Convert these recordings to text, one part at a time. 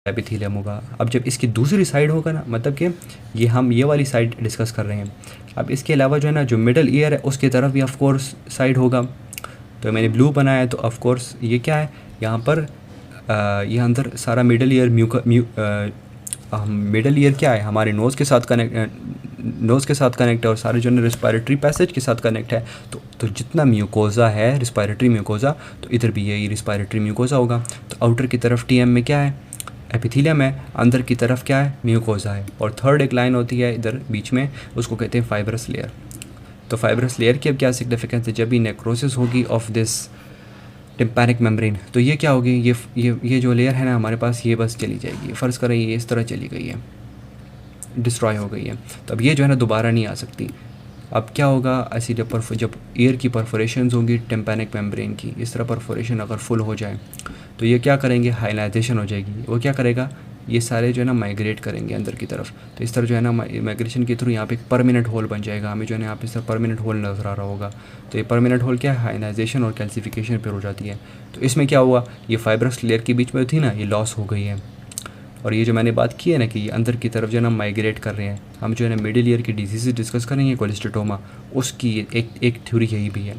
Epithelium होगा। अब जब इसकी दूसरी साइड होगा ना, मतलब कि ये हम ये वाली साइड डिस्कस कर रहे हैं। अब इसके अलावा जो है ना, जो मिडल ईयर है उसकी तरफ भी ऑफ कोर्स साइड होगा। तो मैंने ब्लू बनाया है, तो ऑफ कोर्स ये क्या है, यहाँ पर ये अंदर सारा मिडल ईयर मिडल ईयर क्या है, हमारे नोज़ के साथ कनेक्ट है और सारे जो है रिस्पायरेटरी पैसेज के साथ कनेक्ट है। तो जितना म्यूकोज़ा है, रिस्पायरेटरी म्यूकोज़ा, तो इधर भी यही रिस्पायरेटरी म्यूकोज़ा होगा। तो आउटर की तरफ टीएम में क्या है, एपिथेलियम है, अंदर की तरफ क्या है, म्यूकोज़ा है। और थर्ड एक लाइन होती है इधर बीच में, उसको कहते हैं फाइब्रस लेयर। तो फाइब्रस लेयर की अब क्या सिग्निफिकेंस है, जब भी नेक्रोसिस होगी ऑफ दिस टिम्पैनिक मेम्ब्रेन, तो ये क्या होगी, ये जो लेयर है ना हमारे पास, ये बस चली जाएगी। फ़र्ज़ करें ये इस तरह चली गई है, डिस्ट्रॉय हो गई है। तो अब ये जो है ना दोबारा नहीं आ सकती। अब क्या होगा, ऐसी जब ईयर की परफोरेशंस होंगी टिम्पैनिक मेम्ब्रेन की, इस तरह परफोरेशन अगर फुल हो जाए तो ये क्या करेंगे, हाइलाइजेशन हो जाएगी। वो क्या करेगा, ये सारे जो है ना माइग्रेट करेंगे अंदर की तरफ। तो इस तरह जो है ना माइग्रेशन के थ्रू यहाँ पे एक परमानेंट होल बन जाएगा। हमें जो है ना यहाँ पे इस तरह परमानेंट होल नज़र आ रहा होगा। तो ये परमानेंट होल क्या है, हाइलाइजेशन और कैल्सिफिकेशन पर हो जाती है। तो इसमें क्या हुआ, ये फाइब्रस लेयर के बीच में थी ना, ये लॉस हो गई है। और ये जो मैंने बात की है ना कि ये अंदर की तरफ जो है ना माइग्रेट कर रहे हैं, हम जो है ना मिडिल ईयर की डिजीज़ डिस्कस करेंगे, कोलेस्टेटोमा, उसकी एक थ्योरी यही भी है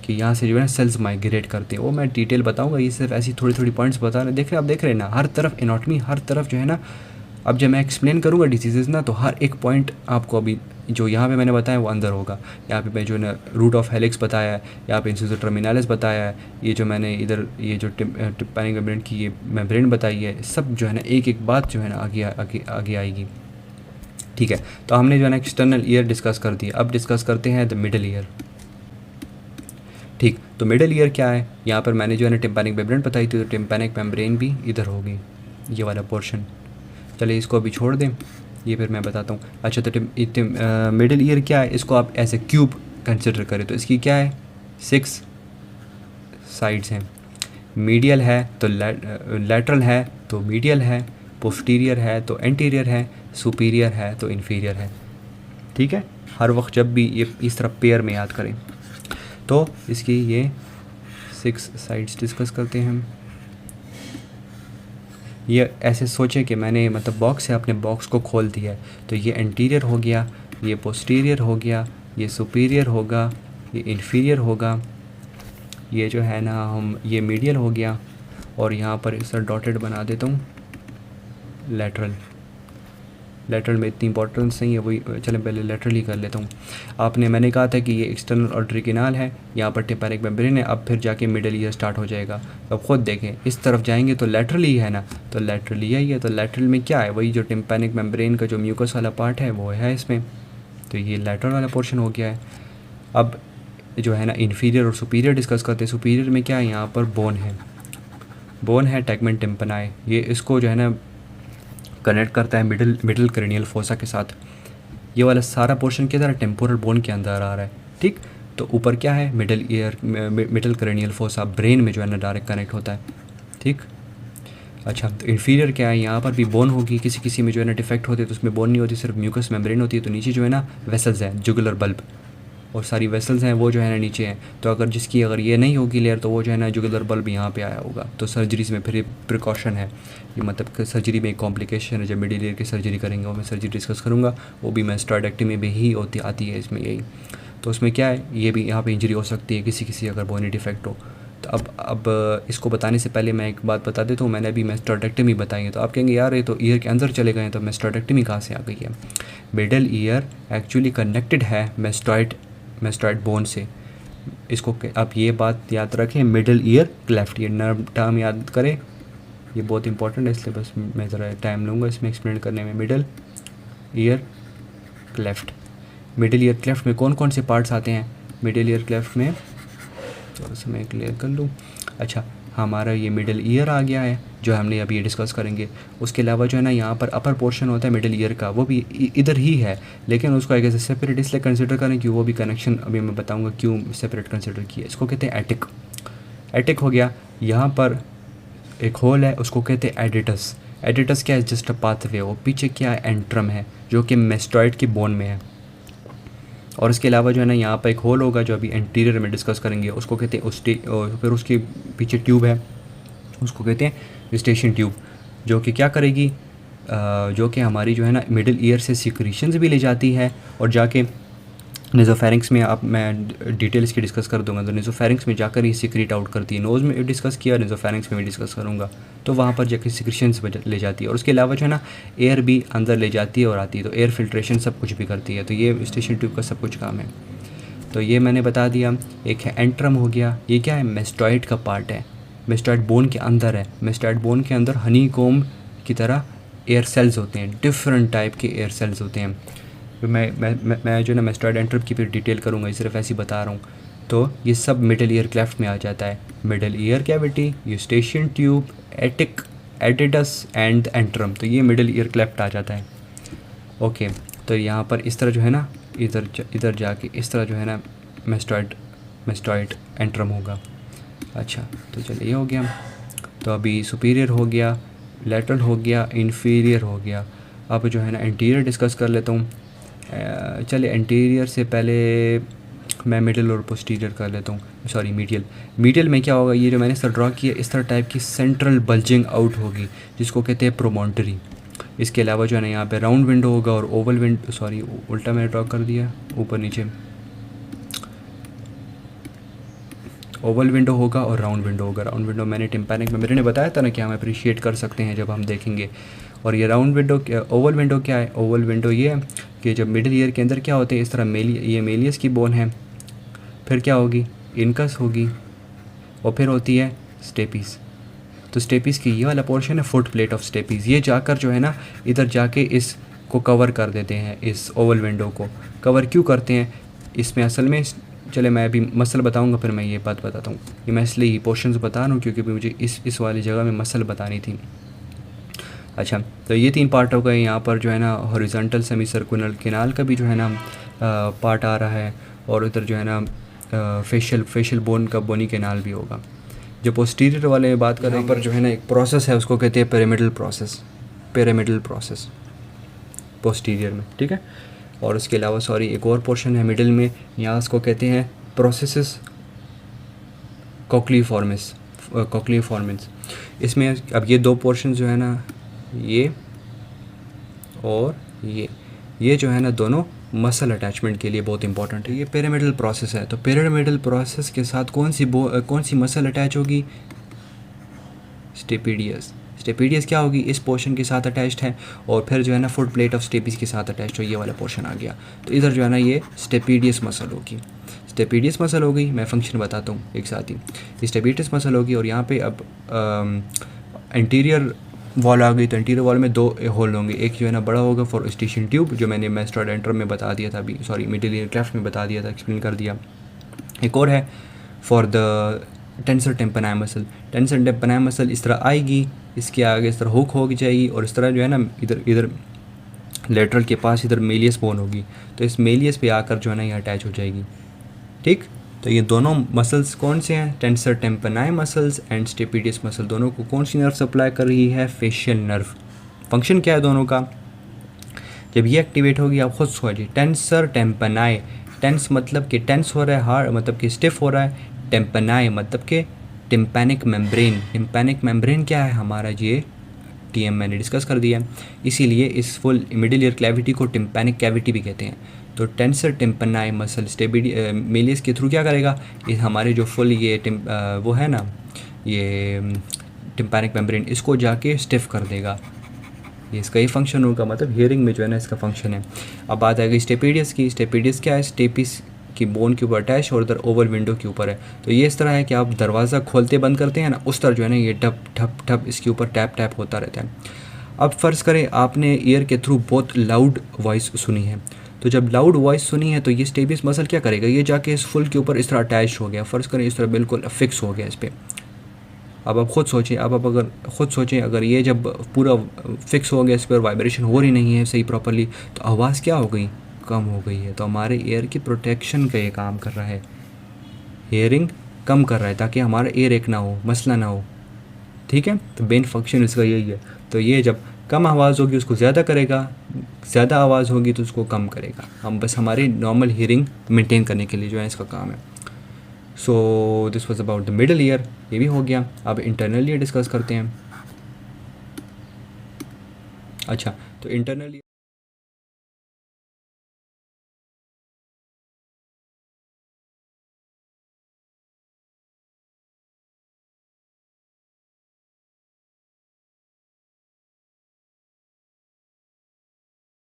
कि यहाँ से जो है ना सेल्स माइग्रेट करते हैं। वो मैं डिटेल बताऊंगा, ये सिर्फ ऐसी थोड़ी थोड़ी पॉइंट्स बता रहे, देख रहे हैं ना, हर तरफ एनाटॉमी, हर तरफ जो है ना। अब जब मैं एक्सप्लेन करूँगा डिजीज़ ना, तो हर एक पॉइंट आपको अभी जो यहाँ पे मैंने बताया वो अंदर होगा। यहाँ पे मैं जो है ना रूट ऑफ हेलिक्स बताया है, यहाँ पे इंसिसर टर्मिनालिस बताया है, ये जो मैंने इधर ये जो टिम्पैनिक मेम्ब्रेन की ये मेम्ब्रेन बताई है, सब जो है ना एक एक बात जो है ना आगे आएगी। ठीक है, तो हमने जो है ना एक्सटर्नल ईयर डिस्कस कर दिया। अब डिस्कस करते हैं द मिडल ईयर। ठीक, तो मिडल ईयर क्या है, यहाँ पर मैंने जो है ना टिम्पैनिक मेम्ब्रेन बताई थी, तो टिम्पैनिक मेम्ब्रेन भी इधर होगी, ये वाला पोर्शन। चलिए इसको अभी छोड़ दें, ये फिर मैं बताता हूँ। अच्छा, तो मिडल ईयर क्या है, इसको आप एज ए क्यूब कंसिडर करें तो इसकी क्या है, 6 साइड्स हैं। मीडियल है तो लैटरल है तो मीडियल है, पोस्टीरियर है तो एंटीरियर है, सुपीरियर है तो इन्फीरियर है। ठीक है, हर वक्त जब भी ये इस तरह पेयर में याद करें। तो इसकी ये 6 साइड्स डिस्कस करते हैं हम। ये ऐसे सोचें कि मैंने मतलब बॉक्स से अपने बॉक्स को खोल दिया है। तो ये एंटीरियर हो गया, ये पोस्टीरियर हो गया, ये सुपीरियर होगा, ये इन्फीरियर होगा, ये जो है ना हम ये मीडियल हो गया, और यहाँ पर इस तरह डॉटेड बना देता हूँ लेटरल में इतनी इंपॉर्टेंस नहीं है, वही चलें पहले लेटरल ही कर लेता हूँ। मैंने कहा था कि ये एक्सटर्नल ऑर्टरी कैनाल है, यहाँ पर टिम्पैनिक मेम्ब्रेन है, अब फिर जाके मिडल ईयर स्टार्ट हो जाएगा। अब ख़ुद देखें, इस तरफ जाएंगे तो लेटरल ही है ना, तो लेटरल ही है। तो लेटरल में क्या है, वही जो टिम्पैनिक मेम्ब्रेन का जो म्यूकस वाला पार्ट है वो है इसमें, तो ये लेटरल वाला पोर्शन हो गया है। अब जो है ना इन्फीरियर और सुपीरियर डिस्कस करते हैं। सुपीरियर में क्या है, यहाँ पर बोन है टैगमेंट टिम्पनाई, ये इसको जो है ना कनेक्ट करता है मिडल क्रेनियल फोसा के साथ। ये वाला सारा पोर्शन किधर है, टेम्पोरल बोन के अंदर आ रहा है। ठीक, तो ऊपर क्या है, मिडल क्रेनियल फोसा ब्रेन में जो है ना डायरेक्ट कनेक्ट होता है। ठीक, अच्छा, तो इन्फीरियर क्या है, यहाँ पर भी बोन होगी, किसी में जो है ना डिफेक्ट होते हैं तो उसमें बोन नहीं होती, सिर्फ म्यूकस मेम्ब्रेन होती है। तो नीचे जो है ना वेसल्स हैं, जुगुलर बल्ब और सारी वेसल्स हैं वो जो है ना नीचे हैं। तो अगर ये नहीं होगी लेयर, तो वो जो है ना जुगुलर बल्ब यहाँ पे आया होगा। तो सर्जरीज में फिर प्रिकॉशन है, ये मतलब सर्जरी में एक कॉम्प्लिकेशन है। जब मिडिल ईयर की सर्जरी करेंगे वो मैं सर्जरी डिस्कस करूँगा, वो भी मैं स्टेरॉयडेक्टमी में ही आती है इसमें यही। तो उसमें क्या है, ये भी यहाँ पे इंजरी हो सकती है किसी अगर बोनी डिफेक्ट हो। तो अब इसको बताने से पहले मैं एक बात बता देता हूँ, मैंने अभी मेस्टेरोडेक्टमी बताई है। तो आप कहेंगे यार ये तो ईयर के अंदर चले गए हैं, तो मेस्टेरोडेक्टमी कहाँ से आ गई है। मिडल ईयर एक्चुअली कनेक्टेड है मेस्टॉइड बोन से। इसको आप ये बात याद रखें, मिडल ईयर क्लेफ्ट, ये नर्व टर्म याद करें, ये बहुत इंपॉर्टेंट है, इसलिए बस मैं ज़रा टाइम लूँगा इसमें एक्सप्लेन करने में। मिडल ईयर क्लेफ्ट में कौन कौन से पार्ट्स आते हैं मिडल ईयर क्लेफ्ट में, तो उसे मैं क्लियर कर लूँ। अच्छा, हमारा ये मिडल ईयर आ गया है जो हमने अभी ये डिस्कस करेंगे। उसके अलावा जो है ना यहाँ पर अपर पोर्शन होता है मिडल ईयर का, वो भी इधर ही है, लेकिन उसको एक ऐसे सेपरेट इसलिए कंसिडर करें कि वो भी कनेक्शन अभी मैं बताऊँगा क्यों सेपरेट कंसिडर किया। इसको कहते हैं एटिक हो गया। यहाँ पर एक होल है, उसको कहते हैं एडिटस क्या है, जस्ट अ पाथवे। वो पीछे क्या है, एंट्रम है, जो कि मेस्टॉइड की बोन में है। और इसके अलावा जो है ना यहाँ पर एक होल होगा जो अभी एंटीरियर में डिस्कस करेंगे, उसको कहते हैं फिर उसके पीछे ट्यूब है, उसको कहते हैं विस्टेशन ट्यूब। जो कि क्या करेगी, जो कि हमारी जो है ना मिडिल ईयर से सिक्रीशंस भी ले जाती है और जाके नेज़ोफेरिंक्स में, आप मैं डिटेल इसकी डिस्कस कर दूंगा, तो नेज़ोफेरिंक्स में जाकर ही सिक्रीट आउट करती है। नोज़ में भी डिस्कस किया, नेज़ोफेरिंक्स में भी डिस्कस करूँगा, तो वहाँ पर जाकर सिक्रीशंस ले जाती है। और उसके अलावा जो है ना एयर भी अंदर ले जाती है और आती है, तो एयर फिल्ट्रेशन सब कुछ भी करती है। तो ये स्टेशन ट्यूब का सब कुछ काम है। तो ये मैंने बता दिया। एक है एंट्रम हो गया, ये क्या है, मेस्टॉइड का पार्ट है, मेस्टॉइड बोन के अंदर है। मेस्टॉइड बोन के अंदर हनी कोम की तरह एयर सेल्स होते हैं, डिफरेंट टाइप के एयर सेल्स होते हैं। तो मैं जो है ना मेस्टॉइड एंट्रम की फिर डिटेल करूँगा, ये सिर्फ ऐसे ही बता रहा हूँ। तो ये सब मिडल ईयर क्लेफ्ट में आ जाता है। Middle ear cavity, Eustachian tube, attic, Adidas and antrum, तो ये मिडल ईयर क्लेफ्ट आ जाता है। ओके, तो यहाँ पर इस तरह जो है ना इधर जाके इस तरह जो है ना मेस्टॉइड एंट्रम होगा। अच्छा, तो चलिए ये हो गया। तो अभी सुपीरियर हो गया, लेटरल हो गया, इन्फीरियर हो गया। अब जो है ना एंटीरियर डिस्कस कर लेता हूँ। चलिए एंटीरियर से पहले मैं मिडिल और पोस्टीरियर कर लेता हूँ, सॉरी मीडियल। मीडियल में क्या होगा, ये जो मैंने इस तरह ड्रॉ किया, इस तरह टाइप की सेंट्रल बल्जिंग आउट होगी, जिसको कहते हैं प्रोमोंटरी। इसके अलावा जो है ना यहाँ पे राउंड विंडो होगा और ओवल विंडो, सॉरी उल्टा मैंने ड्रॉ कर दिया, ऊपर नीचे ओवल विंडो होगा और राउंड विंडो होगा। राउंड विंडो मैंने टिम्पैनिक मेम्ब्रेन ने बताया था ना कि हम अप्रिशिएट कर सकते हैं जब हम देखेंगे। और ये राउंड विंडो, ओवल विंडो क्या है, ओवल विंडो ये है कि जब मिडिल ईयर के अंदर क्या होते हैं, इस तरह ये मेलियस की बोन है, फिर क्या होगी, इनकस होगी, और फिर होती है स्टेपीस। तो स्टेपीस की ये वाला पोर्शन है फुट प्लेट ऑफ स्टेपीस, ये जाकर जो है ना इधर जाके इसको कवर कर देते हैं, इस ओवल विंडो को कवर क्यों करते हैं इसमें असल में। चले मैं अभी मसल बताऊंगा, फिर मैं ये बात बताता हूँ। ये मैं इसलिए ही पोर्शंस बता रहा हूँ क्योंकि मुझे इस वाली जगह में मसल बतानी थी। अच्छा, तो ये 3 पार्ट हो गए। यहाँ पर जो है ना हॉरिजॉन्टल सेमी सर्कुलर कैनाल का भी जो है ना पार्ट आ रहा है, और उधर जो है ना फेशियल बोन का बोनी कैनाल भी होगा। जो पोस्टीरियर वाले बात करें, यहाँ पर जो है ना एक प्रोसेस है, उसको कहते हैं पिरामिडल प्रोसेस पोस्टीरियर में, ठीक है। और उसके अलावा सॉरी एक और पोर्शन है मिडिल में, यहाँ उसको कहते हैं प्रोसेसेस कोक्लीफॉर्मिस। इसमें अब ये 2 पोर्शन जो है ना, ये और ये जो है ना दोनों मसल अटैचमेंट के लिए बहुत इंपॉर्टेंट है। ये पिरामिडल प्रोसेस है, तो पिरामिडल प्रोसेस के साथ कौन सी मसल अटैच होगी, स्टेपीडियस क्या होगी, इस पोर्शन के साथ अटैच्ड है, और फिर जो है ना फुट प्लेट ऑफ स्टेपीज के साथ अटैच्ड हो, ये वाला पोर्शन आ गया। तो इधर जो है ना ये स्टेपीडियस मसल हो गई। मैं फंक्शन बताता हूँ एक साथ ही। स्टेपीडियस मसल होगी, और यहाँ पे अब एंटीरियर वॉल आ गई, तो एंटीरियर वॉल में 2 होल होंगे। एक जो है ना बड़ा होगा फॉर यूस्टेशियन ट्यूब, जो मैंने मेस्टॉइड एंट्रम में बता दिया था अभी, सॉरी मिडिल ईयर क्लेफ्ट में बता दिया था, एक्सप्लेन कर दिया। एक और है for the tensor tympani muscle इस तरह आएगी, इसके आगे इस तरह हुक हो जाएगी, और इस तरह जो है ना इधर लेटरल के पास इधर मेलियस बोन होगी, तो इस मेलियस पे आकर जो है ना ये अटैच हो जाएगी, ठीक। तो ये दोनों मसल्स कौन से हैं, tensor tympani muscles and stapedius muscle, दोनों को कौन सी नर्व सप्लाई कर रही है, फेशियल नर्व। फंक्शन क्या है दोनों का, जब ये एक्टिवेट होगी आप खुद सोचिए, टेंसर टेम्पनाई, टेंस मतलब कि टेंस हो रहा है, हार्ड मतलब कि स्टिफ हो रहा है, टेम्पनाई मतलब कि टिम्पैनिक मेम्ब्रेन क्या है हमारा, ये टीएम मैंने डिस्कस कर दिया, इसीलिए इस फुल मिडिल ईयर कैविटी को टिम्पैनिक कैविटी भी कहते हैं। तो टेंसर टिम्पनाई मसल मेलियस के थ्रू क्या करेगा, ये हमारे जो फुल ये वो है ना, ये टिम्पैनिक मेम्ब्रेन, इसको जाके स्टिफ कर देगा, ये इसका ही फंक्शन होगा, मतलब हियरिंग में जो है ना इसका फंक्शन है। अब बात आएगी स्टेपीडियस की। स्टेपीडियस क्या है, स्टेपिस की बोन के ऊपर अटैच और उधर ओवल विंडो के ऊपर है। तो ये इस तरह है कि आप दरवाज़ा खोलते बंद करते हैं ना, उस तरह जो है ना ये टप ठप ठप इसके ऊपर टैप टैप होता रहता है। अब फ़र्ज़ करें आपने ईयर के थ्रू बहुत लाउड वॉइस सुनी है, तो जब लाउड वॉइस सुनी है तो ये स्टेपिस मसल क्या करेगा, ये जाके इस फुल के ऊपर इस तरह अटैच हो गया, फ़र्ज़ करें इस तरह बिल्कुल फिक्स हो गया इस पर। अब आप खुद सोचें, अगर ये जब पूरा फिक्स हो गया, इस पर वाइब्रेशन हो रही नहीं है सही प्रॉपरली, तो आवाज़ क्या हो गई, कम हो गई है। तो हमारे एयर की प्रोटेक्शन का ये काम कर रहा है, हेयरिंग कम कर रहा है ताकि हमारा एयर एक ना हो, मसला ना हो, ठीक है। तो मेन फंक्शन इसका यही है। तो ये जब कम आवाज़ होगी उसको ज़्यादा करेगा, ज़्यादा आवाज़ होगी तो उसको कम करेगा। हम बस हमारी नॉर्मल हेयरिंग मेंटेन करने के लिए जो है इसका काम है। So this was about the middle ear, ये भी हो गया। अब इंटरनल ईयर डिस्कस करते हैं। अच्छा, तो इंटरनली